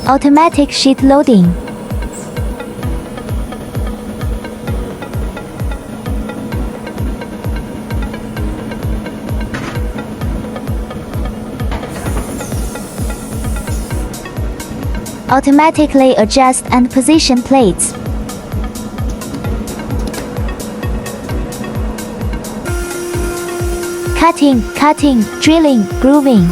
Automatic sheet loading. Automatically adjust and position plates. Cutting, drilling, grooving.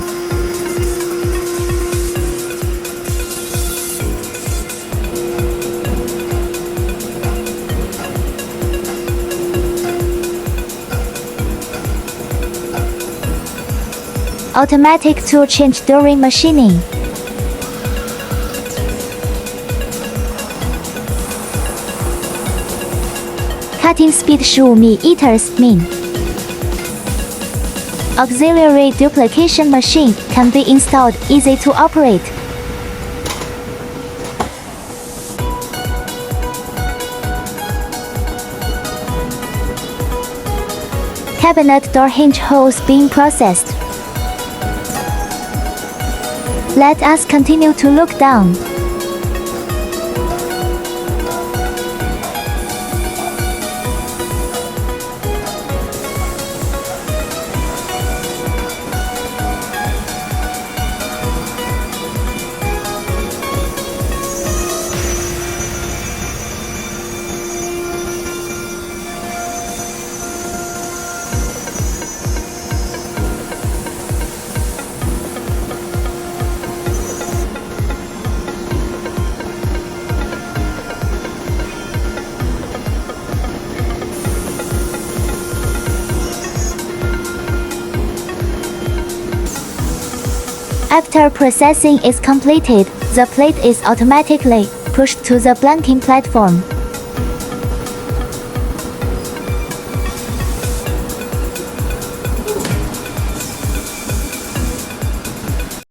Automatic tool change during machining. Cutting speed 15 meters min. Auxiliary duplication machine can be installed, easy to operate. Cabinet door hinge holes being processed. Let us continue to look down. After processing is completed, the plate is automatically pushed to the blanking platform.